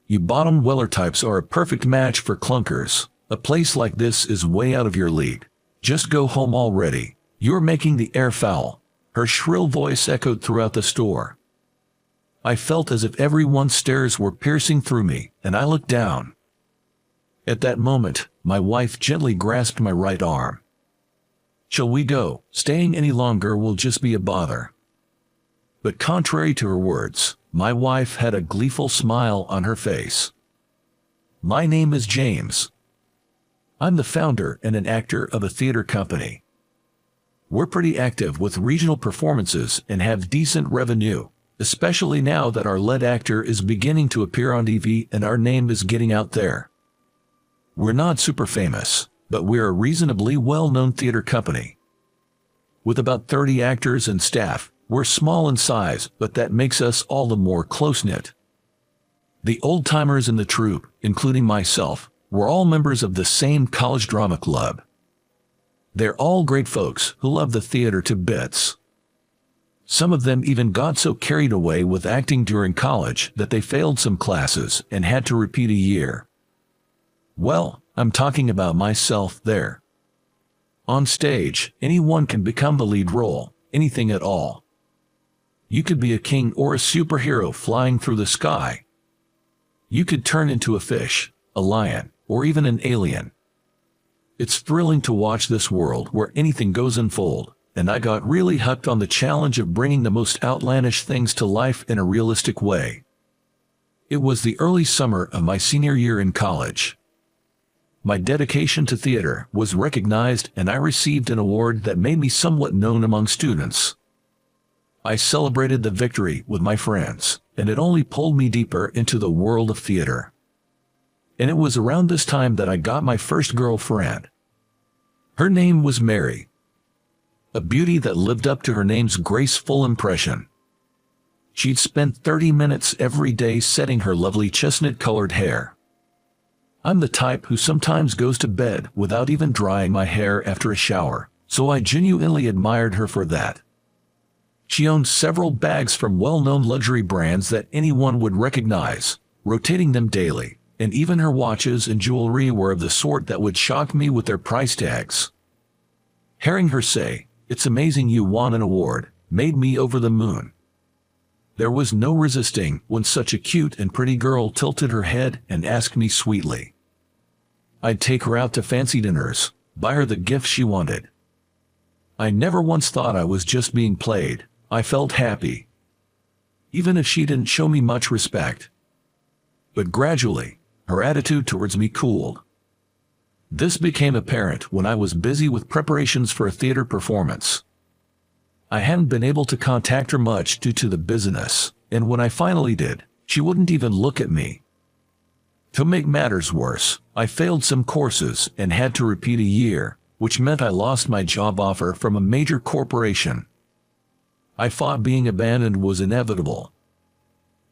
You bottom dweller types are a perfect match for clunkers. A place like this is way out of your league. Just go home already. You're making the air foul." Her shrill voice echoed throughout the store. I felt as if everyone's stares were piercing through me, and I looked down. At that moment, my wife gently grasped my right arm. "Shall we go? Staying any longer will just be a bother." But contrary to her words, my wife had a gleeful smile on her face. "My name is James. I'm the founder and an actor of a theater company. We're pretty active with regional performances and have decent revenue, especially now that our lead actor is beginning to appear on TV and our name is getting out there. We're not super famous, but we're a reasonably well-known theater company. With about 30 actors and staff, we're small in size, but that makes us all the more close-knit. The old-timers in the troupe, including myself, were all members of the same college drama club. They're all great folks who love the theater to bits. Some of them even got so carried away with acting during college that they failed some classes and had to repeat a year. Well, I'm talking about myself there. On stage, anyone can become the lead role, anything at all. You could be a king or a superhero flying through the sky. You could turn into a fish, a lion, or even an alien. It's thrilling to watch this world where anything goes unfold, and I got really hooked on the challenge of bringing the most outlandish things to life in a realistic way. It was the early summer of my senior year in college. My dedication to theater was recognized and I received an award that made me somewhat known among students. I celebrated the victory with my friends, and it only pulled me deeper into the world of theater. And it was around this time that I got my first girlfriend. Her name was Mary. A beauty that lived up to her name's graceful impression. She'd spent 30 minutes every day setting her lovely chestnut-colored hair. I'm the type who sometimes goes to bed without even drying my hair after a shower, so I genuinely admired her for that. She owned several bags from well-known luxury brands that anyone would recognize, rotating them daily. And even her watches and jewelry were of the sort that would shock me with their price tags. Hearing her say, "It's amazing you won an award," made me over the moon. There was no resisting when such a cute and pretty girl tilted her head and asked me sweetly. I'd take her out to fancy dinners, buy her the gift she wanted. I never once thought I was just being played. I felt happy. Even if she didn't show me much respect. But gradually, her attitude towards me cooled. This became apparent when I was busy with preparations for a theater performance. I hadn't been able to contact her much due to the busyness, and when I finally did, she wouldn't even look at me. To make matters worse, I failed some courses and had to repeat a year, which meant I lost my job offer from a major corporation. I thought being abandoned was inevitable.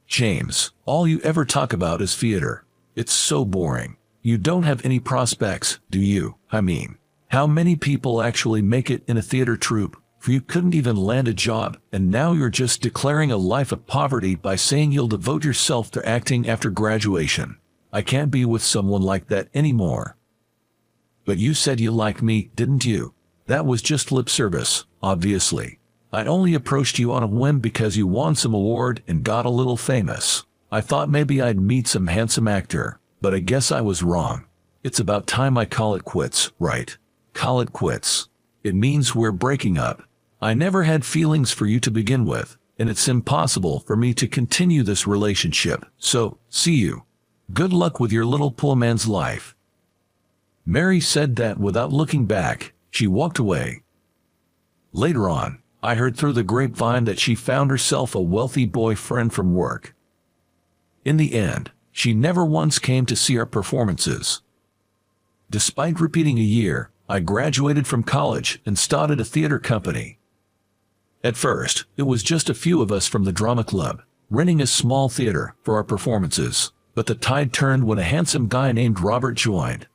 "James, all you ever talk about is theater. It's so boring. You don't have any prospects, do you? I mean, how many people actually make it in a theater troupe? For you couldn't even land a job, and now you're just declaring a life of poverty by saying you'll devote yourself to acting after graduation. I can't be with someone like that anymore." "But you said you liked me, didn't you?" "That was just lip service, obviously. I only approached you on a whim because you won some award and got a little famous. I thought maybe I'd meet some handsome actor, but I guess I was wrong. It's about time I call it quits, right? Call it quits. It means we're breaking up. I never had feelings for you to begin with, and it's impossible for me to continue this relationship, so, see you. Good luck with your little poor man's life." Mary said that without looking back. She walked away. Later on, I heard through the grapevine that she found herself a wealthy boyfriend from work. In the end, she never once came to see our performances. Despite repeating a year, I graduated from college and started a theater company. At first, it was just a few of us from the drama club, renting a small theater for our performances, but the tide turned when a handsome guy named Robert joined.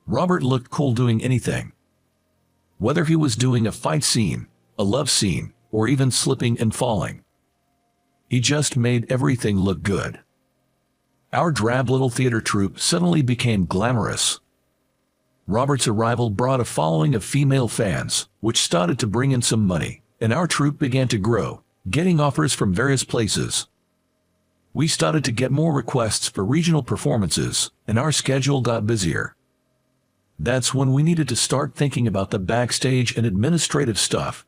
Robert looked cool doing anything. Whether he was doing a fight scene, a love scene, or even slipping and falling. He just made everything look good. Our drab little theater troupe suddenly became glamorous. Robert's arrival brought a following of female fans, which started to bring in some money, and our troupe began to grow, getting offers from various places. We started to get more requests for regional performances, and our schedule got busier. That's when we needed to start thinking about the backstage and administrative stuff.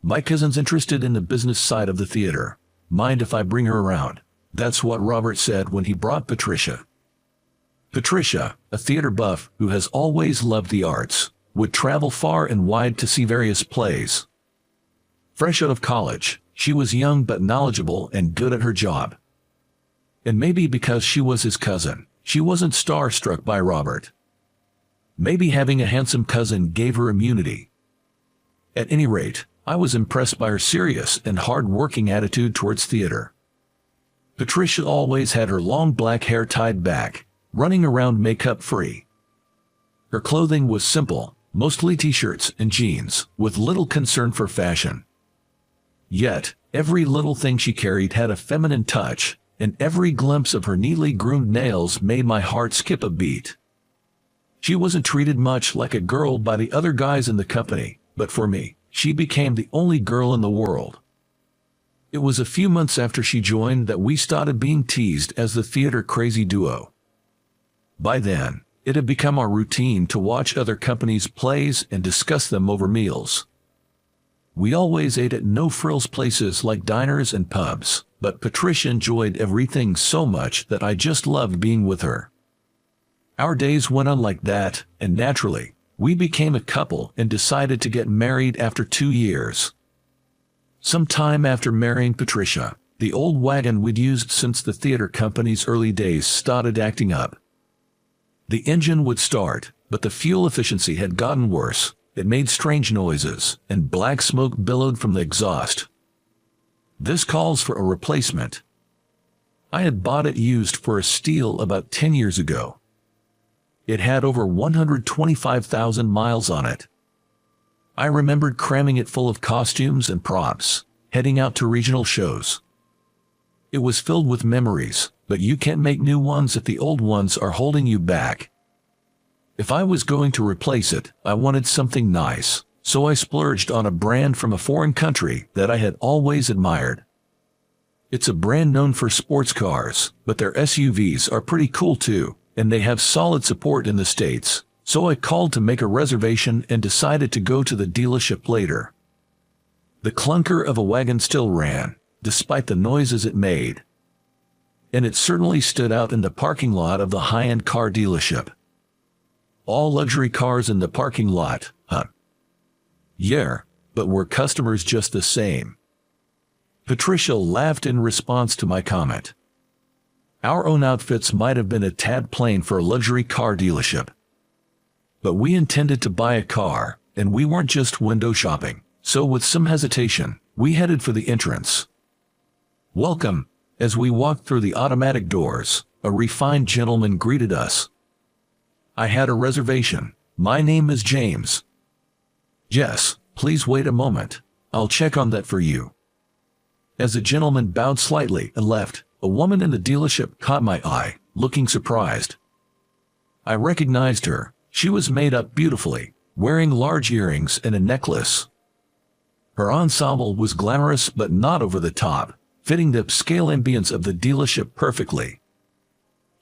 My cousin's interested in the business side of the theater. Mind if I bring her around? That's what Robert said when he brought Patricia. Patricia, a theater buff who has always loved the arts, would travel far and wide to see various plays. Fresh out of college, she was young but knowledgeable and good at her job. And maybe because she was his cousin, she wasn't starstruck by Robert. Maybe having a handsome cousin gave her immunity. At any rate, I was impressed by her serious and hard-working attitude towards theater. Patricia always had her long black hair tied back, running around makeup-free. Her clothing was simple, mostly t-shirts and jeans, with little concern for fashion. Yet, every little thing she carried had a feminine touch, and every glimpse of her neatly groomed nails made my heart skip a beat. She wasn't treated much like a girl by the other guys in the company, but for me, she became the only girl in the world. It was a few months after she joined that we started being teased as the theater crazy duo. By then, it had become our routine to watch other companies' plays and discuss them over meals. We always ate at no-frills places like diners and pubs, but Patricia enjoyed everything so much that I just loved being with her. Our days went on like that, and naturally, we became a couple and decided to get married after 2 years. Some time after marrying Patricia, the old wagon we'd used since the theater company's early days started acting up. The engine would start, but the fuel efficiency had gotten worse. It made strange noises, and black smoke billowed from the exhaust. This calls for a replacement. I had bought it used for a steal about 10 years ago. It had over 125,000 miles on it. I remembered cramming it full of costumes and props, heading out to regional shows. It was filled with memories, but you can't make new ones if the old ones are holding you back. If I was going to replace it, I wanted something nice, so I splurged on a brand from a foreign country that I had always admired. It's a brand known for sports cars, but their SUVs are pretty cool too, and they have solid support in the States, so I called to make a reservation and decided to go to the dealership later. The clunker of a wagon still ran, despite the noises it made. And it certainly stood out in the parking lot of the high-end car dealership. All luxury cars in the parking lot, huh? Yeah, but were customers just the same? Patricia laughed in response to my comment. Our own outfits might have been a tad plain for a luxury car dealership. But we intended to buy a car, and we weren't just window shopping, so with some hesitation, we headed for the entrance. Welcome. As we walked through the automatic doors, a refined gentleman greeted us. I had a reservation. My name is James. Yes, please wait a moment. I'll check on that for you. As the gentleman bowed slightly and left, a woman in the dealership caught my eye, looking surprised. I recognized her. She was made up beautifully, wearing large earrings and a necklace. Her ensemble was glamorous but not over the top, fitting the upscale ambience of the dealership perfectly.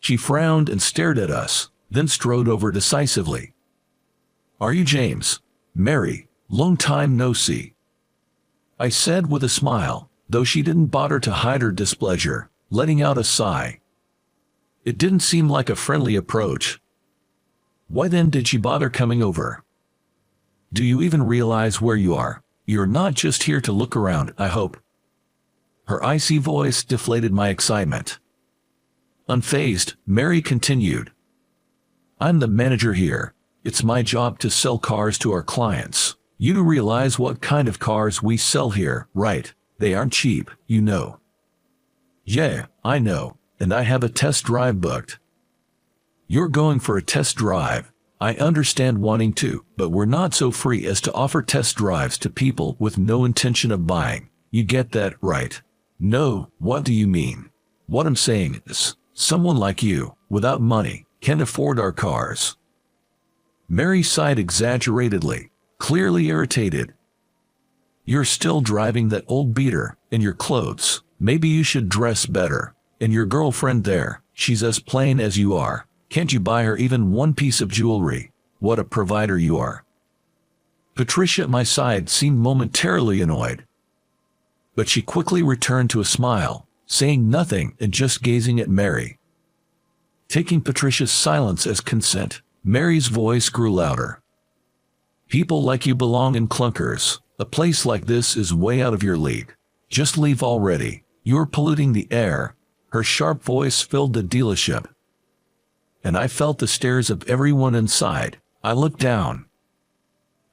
She frowned and stared at us, then strode over decisively. Are you James? Mary, long time no see. I said with a smile, though she didn't bother to hide her displeasure, letting out a sigh. It didn't seem like a friendly approach. Why then did she bother coming over? Do you even realize where you are? You're not just here to look around, I hope. Her icy voice deflated my excitement. Unfazed, Mary continued. I'm the manager here. It's my job to sell cars to our clients. You do realize what kind of cars we sell here, right? They aren't cheap, you know. Yeah, I know, and I have a test drive booked. You're going for a test drive. I understand wanting to, but we're not so free as to offer test drives to people with no intention of buying. You get that, right? No, what do you mean? What I'm saying is, Someone like you, without money, can't afford our cars." Mary sighed exaggeratedly, clearly irritated. "You're still driving that old beater, and your clothes. Maybe you should dress better. And your girlfriend there, she's as plain as you are. Can't you buy her even one piece of jewelry? What a provider you are." Patricia at my side seemed momentarily annoyed, but she quickly returned to a smile, saying nothing and just gazing at Mary. Taking Patricia's silence as consent, Mary's voice grew louder. "People like you belong in clunkers. A place like this is way out of your league. Just leave already. You're polluting the air." Her sharp voice filled the dealership, and I felt the stares of everyone inside. I looked down.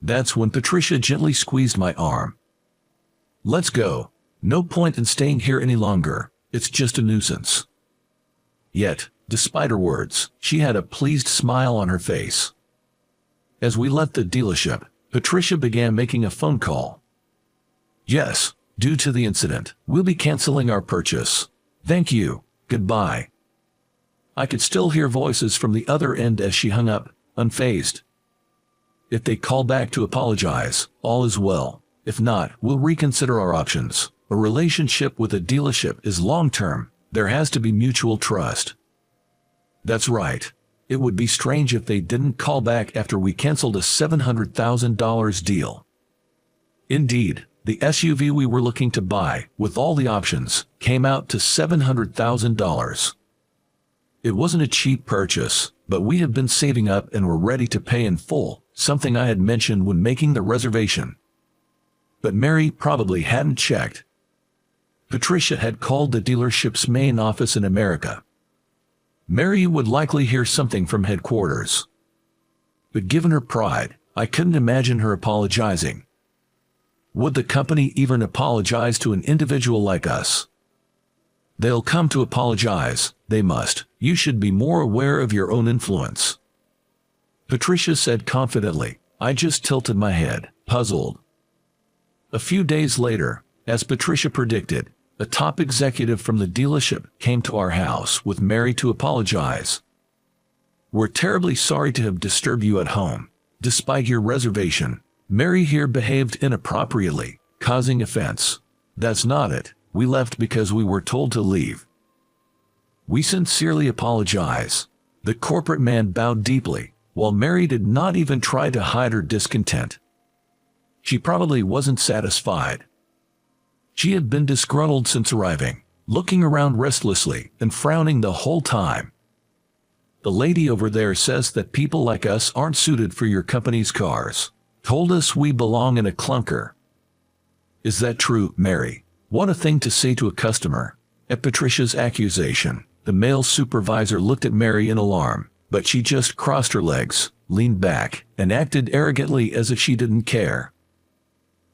That's when Patricia gently squeezed my arm. "Let's go. No point in staying here any longer. It's just a nuisance." Yet, despite her words, she had a pleased smile on her face. As we left the dealership, Patricia began making a phone call. "Yes, due to the incident, we'll be canceling our purchase. Thank you. Goodbye." I could still hear voices from the other end as she hung up, unfazed. "If they call back to apologize, all is well. If not, we'll reconsider our options. A relationship with a dealership is long-term. There has to be mutual trust." "That's right. It would be strange if they didn't call back after we canceled a $700,000 deal." Indeed, the SUV we were looking to buy, with all the options, came out to $700,000. It wasn't a cheap purchase, but we had been saving up and were ready to pay in full, something I had mentioned when making the reservation. But Mary probably hadn't checked. Patricia had called the dealership's main office in America. Mary would likely hear something from headquarters. But given her pride, I couldn't imagine her apologizing. Would the company even apologize to an individual like us? "They'll come to apologize, they must. You should be more aware of your own influence," Patricia said confidently. I just tilted my head, puzzled. A few days later, as Patricia predicted, a top executive from the dealership came to our house with Mary to apologize. "We're terribly sorry to have disturbed you at home. Despite your reservation, Mary here behaved inappropriately, causing offense." "That's not it. We left because we were told to leave." "We sincerely apologize." The corporate man bowed deeply, while Mary did not even try to hide her discontent. She probably wasn't satisfied. She had been disgruntled since arriving, looking around restlessly and frowning the whole time. "The lady over there says that people like us aren't suited for your company's cars. Told us we belong in a clunker." "Is that true, Mary?" What a thing to say to a customer. At Patricia's accusation, the male supervisor looked at Mary in alarm, but she just crossed her legs, leaned back, and acted arrogantly as if she didn't care.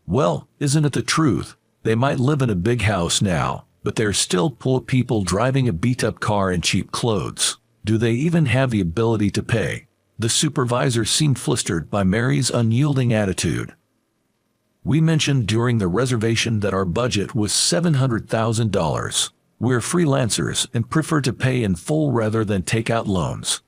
"Well, isn't it the truth? They might live in a big house now, but they're still poor people driving a beat-up car and cheap clothes. Do they even have the ability to pay?" The supervisor seemed flustered by Mary's unyielding attitude. "We mentioned during the reservation that our budget was $700,000. We're freelancers and prefer to pay in full rather than take out loans."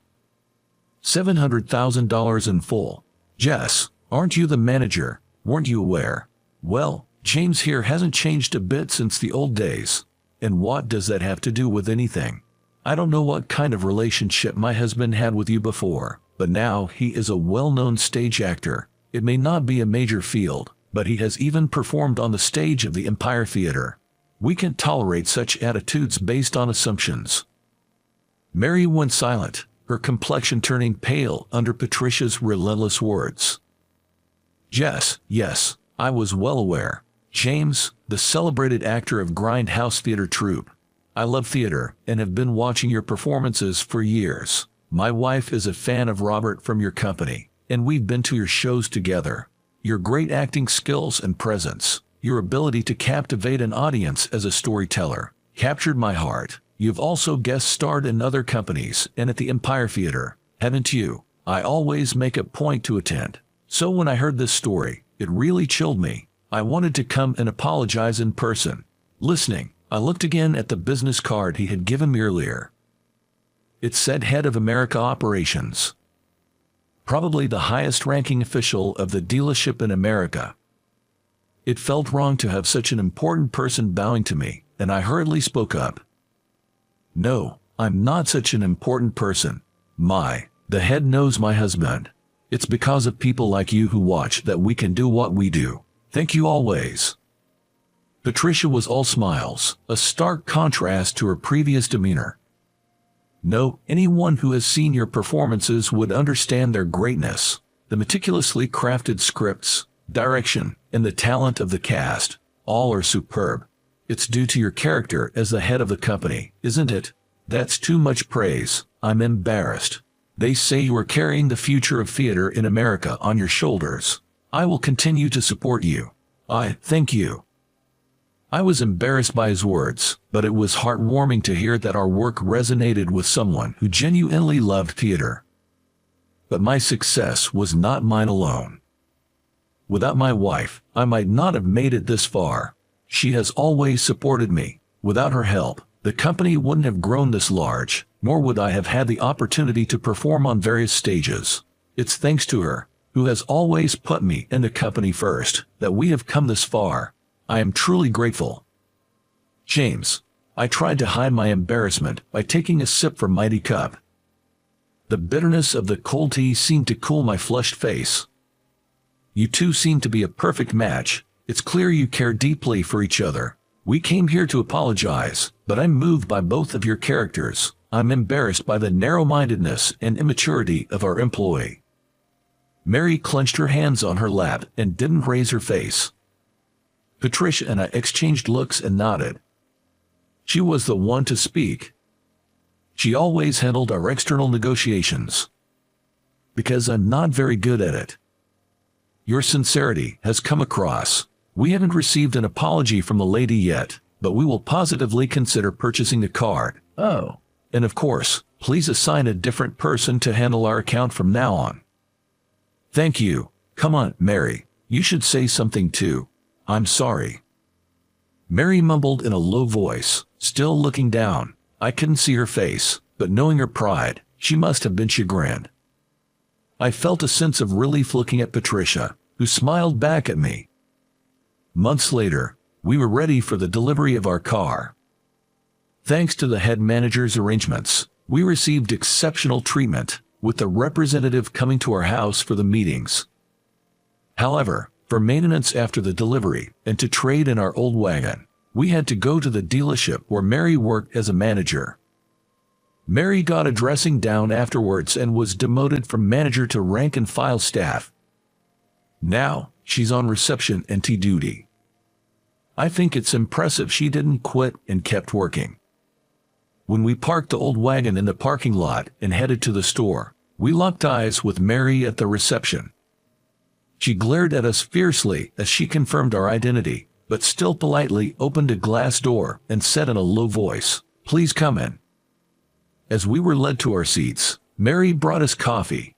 $700,000 in full. "Jess, aren't you the manager? Weren't you aware?" "Well, James here hasn't changed a bit since the old days." "And what does that have to do with anything? I don't know what kind of relationship my husband had with you before, but now he is a well-known stage actor. It may not be a major field, but he has even performed on the stage of the Empire Theater. We can't tolerate such attitudes based on assumptions." Mary went silent, her complexion turning pale under Patricia's relentless words. "Jess, yes, I was well aware. James, the celebrated actor of Grindhouse Theater Troupe. I love theater and have been watching your performances for years. My wife is a fan of Robert from your company, and we've been to your shows together. Your great acting skills and presence, your ability to captivate an audience as a storyteller, captured my heart. You've also guest starred in other companies and at the Empire Theater, haven't you? I always make a point to attend. So when I heard this story, it really chilled me. I wanted to come and apologize in person." Listening, I looked again at the business card he had given me earlier. It said Head of America Operations. Probably the highest-ranking official of the dealership in America. It felt wrong to have such an important person bowing to me, and I hurriedly spoke up. No, I'm not such an important person. The head knows my husband. It's because of people like you who watch that we can do what we do. Thank you always. Patricia was all smiles, a stark contrast to her previous demeanor. No, anyone who has seen your performances would understand their greatness. The meticulously crafted scripts, direction, and the talent of the cast, all are superb. It's due to your character as the head of the company, isn't it? That's too much praise. I'm embarrassed. They say you are carrying the future of theater in America on your shoulders. I will continue to support you. Thank you. I was embarrassed by his words, but it was heartwarming to hear that our work resonated with someone who genuinely loved theater. But my success was not mine alone. Without my wife, I might not have made it this far. She has always supported me. Without her help, the company wouldn't have grown this large, nor would I have had the opportunity to perform on various stages. It's thanks to her, who has always put me and the company first, that we have come this far. I am truly grateful. James. I tried to hide my embarrassment by taking a sip from Mighty Cup. The bitterness of the cold tea seemed to cool my flushed face. You two seem to be a perfect match. It's clear you care deeply for each other. We came here to apologize, but I'm moved by both of your characters. I'm embarrassed by the narrow-mindedness and immaturity of our employee. Mary clenched her hands on her lap and didn't raise her face. Patricia and I exchanged looks and nodded. She was the one to speak. She always handled our external negotiations. Because I'm not very good at it. Your sincerity has come across. We haven't received an apology from the lady yet, but we will positively consider purchasing the card. Oh. And of course, please assign a different person to handle our account from now on. Thank you. Come on, Mary. You should say something too. I'm sorry. Mary mumbled in a low voice, still looking down. I couldn't see her face, but knowing her pride, she must have been chagrined. I felt a sense of relief looking at Patricia, who smiled back at me. Months later, we were ready for the delivery of our car. Thanks to the head manager's arrangements, we received exceptional treatment, with the representative coming to our house for the meetings. However, for maintenance after the delivery and to trade in our old wagon, we had to go to the dealership where Mary worked as a manager. Mary got a dressing down afterwards and was demoted from manager to rank-and-file staff. Now, she's on reception and tea duty. I think it's impressive she didn't quit and kept working. When we parked the old wagon in the parking lot and headed to the store, we locked eyes with Mary at the reception. She glared at us fiercely as she confirmed our identity, but still politely opened a glass door and said in a low voice, "Please come in." As we were led to our seats, Mary brought us coffee.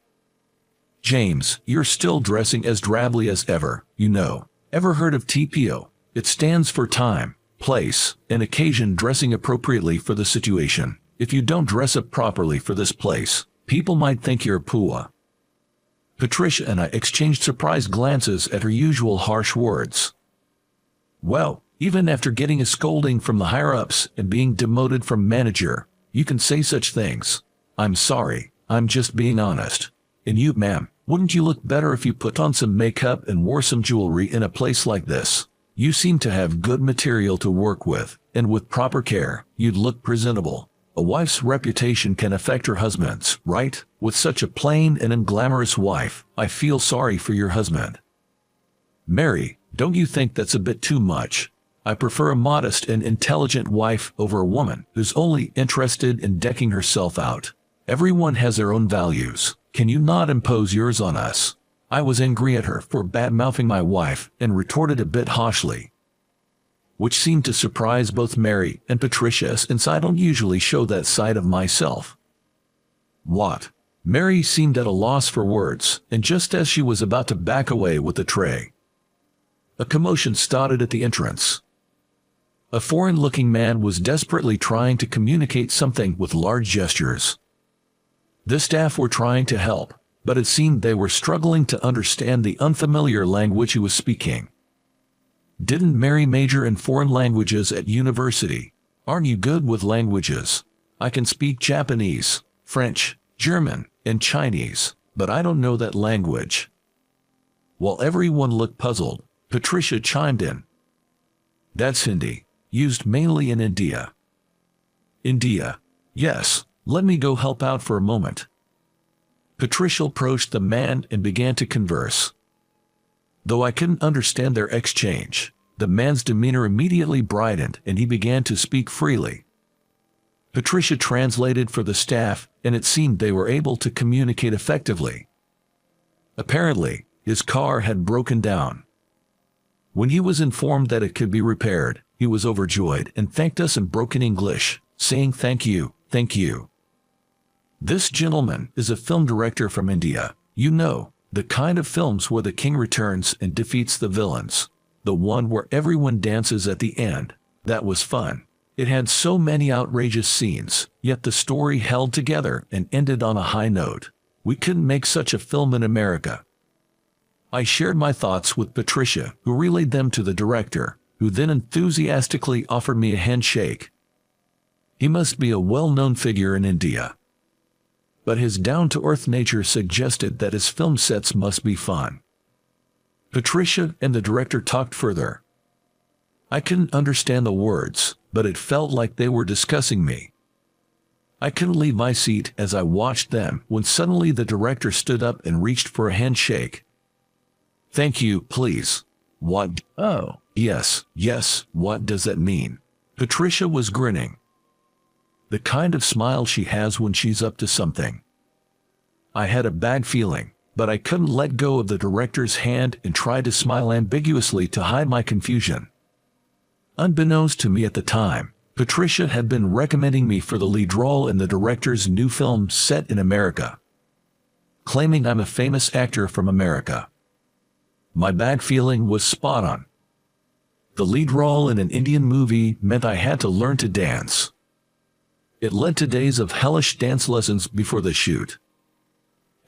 "James, you're still dressing as drably as ever, you know. Ever heard of TPO? It stands for time, place, and occasion, dressing appropriately for the situation. If you don't dress up properly for this place, people might think you're a pua." Patricia and I exchanged surprised glances at her usual harsh words. Well, even after getting a scolding from the higher-ups and being demoted from manager, you can say such things. I'm sorry, I'm just being honest. And you, ma'am, wouldn't you look better if you put on some makeup and wore some jewelry in a place like this? You seem to have good material to work with, and with proper care, you'd look presentable. A wife's reputation can affect her husband's, right? With such a plain and unglamorous wife, I feel sorry for your husband. Mary, don't you think that's a bit too much? I prefer a modest and intelligent wife over a woman who's only interested in decking herself out. Everyone has their own values. Can you not impose yours on us? I was angry at her for bad-mouthing my wife and retorted a bit harshly, which seemed to surprise both Mary and Patricia, since I don't usually show that side of myself. What? Mary seemed at a loss for words, and just as she was about to back away with the tray, a commotion started at the entrance. A foreign-looking man was desperately trying to communicate something with large gestures. The staff were trying to help, but it seemed they were struggling to understand the unfamiliar language he was speaking. Didn't Mary major in foreign languages at university? Aren't you good with languages? I can speak Japanese, French, German, and Chinese, but I don't know that language. While everyone looked puzzled, Patricia chimed in. That's Hindi, used mainly in India. India. Yes, let me go help out for a moment. Patricia approached the man and began to converse. Though I couldn't understand their exchange, the man's demeanor immediately brightened and he began to speak freely. Patricia translated for the staff, and it seemed they were able to communicate effectively. Apparently, his car had broken down. When he was informed that it could be repaired, he was overjoyed and thanked us in broken English, saying thank you, thank you. This gentleman is a film director from India, you know, the kind of films where the king returns and defeats the villains. The one where everyone dances at the end. That was fun. It had so many outrageous scenes, yet the story held together and ended on a high note. We couldn't make such a film in America. I shared my thoughts with Patricia, who relayed them to the director, who then enthusiastically offered me a handshake. He must be a well-known figure in India. But his down-to-earth nature suggested that his film sets must be fun. Patricia and the director talked further. I couldn't understand the words, but it felt like they were discussing me. I couldn't leave my seat as I watched them when suddenly the director stood up and reached for a handshake. Thank you, please. What? Oh, yes, what does that mean? Patricia was grinning. The kind of smile she has when she's up to something. I had a bad feeling, but I couldn't let go of the director's hand and tried to smile ambiguously to hide my confusion. Unbeknownst to me at the time, Patricia had been recommending me for the lead role in the director's new film set in America, claiming I'm a famous actor from America. My bad feeling was spot on. The lead role in an Indian movie meant I had to learn to dance. It led to days of hellish dance lessons before the shoot.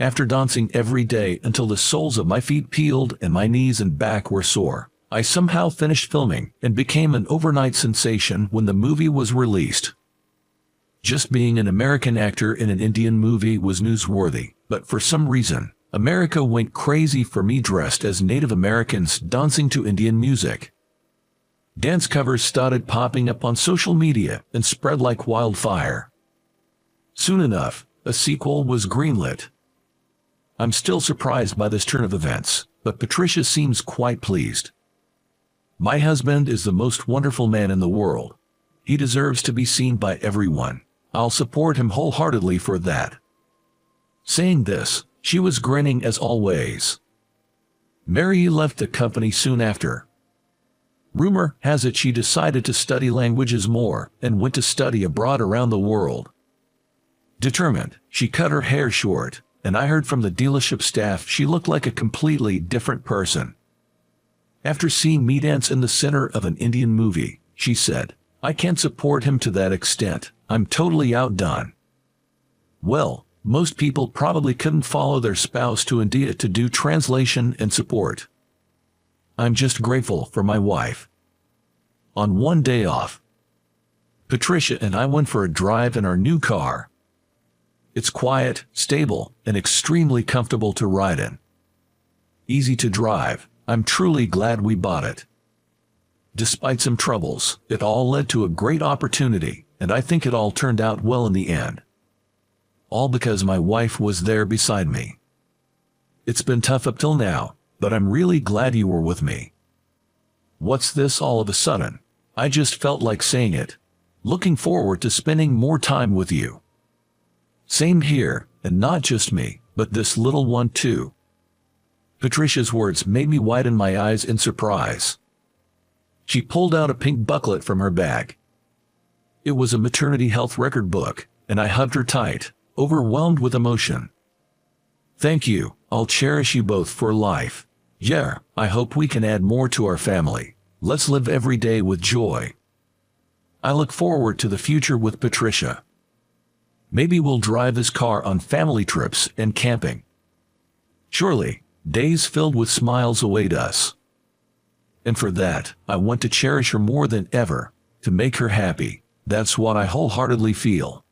After dancing every day until the soles of my feet peeled and my knees and back were sore, I somehow finished filming and became an overnight sensation when the movie was released. Just being an American actor in an Indian movie was newsworthy, but for some reason, America went crazy for me dressed as Native Americans dancing to Indian music. Dance covers started popping up on social media and spread like wildfire. Soon enough, a sequel was greenlit. I'm still surprised by this turn of events, but Patricia seems quite pleased. My husband is the most wonderful man in the world. He deserves to be seen by everyone. I'll support him wholeheartedly for that. Saying this, she was grinning as always. Mary left the company soon after. Rumor has it she decided to study languages more and went to study abroad around the world. Determined, she cut her hair short, and I heard from the dealership staff she looked like a completely different person. After seeing me dance in the center of an Indian movie, she said, I can't support him to that extent. I'm totally outdone. Well, most people probably couldn't follow their spouse to India to do translation and support. I'm just grateful for my wife. On one day off, Patricia and I went for a drive in our new car. It's quiet, stable, and extremely comfortable to ride in. Easy to drive. I'm truly glad we bought it. Despite some troubles, it all led to a great opportunity, and I think it all turned out well in the end. All because my wife was there beside me. It's been tough up till now, but I'm really glad you were with me. What's this all of a sudden? I just felt like saying it. Looking forward to spending more time with you. Same here, and not just me, but this little one too. Patricia's words made me widen my eyes in surprise. She pulled out a pink booklet from her bag. It was a maternity health record book, and I hugged her tight, overwhelmed with emotion. Thank you, I'll cherish you both for life. Yeah, I hope we can add more to our family. Let's live every day with joy. I look forward to the future with Patricia. Maybe we'll drive this car on family trips and camping. Surely, days filled with smiles await us. And for that, I want to cherish her more than ever, to make her happy. That's what I wholeheartedly feel.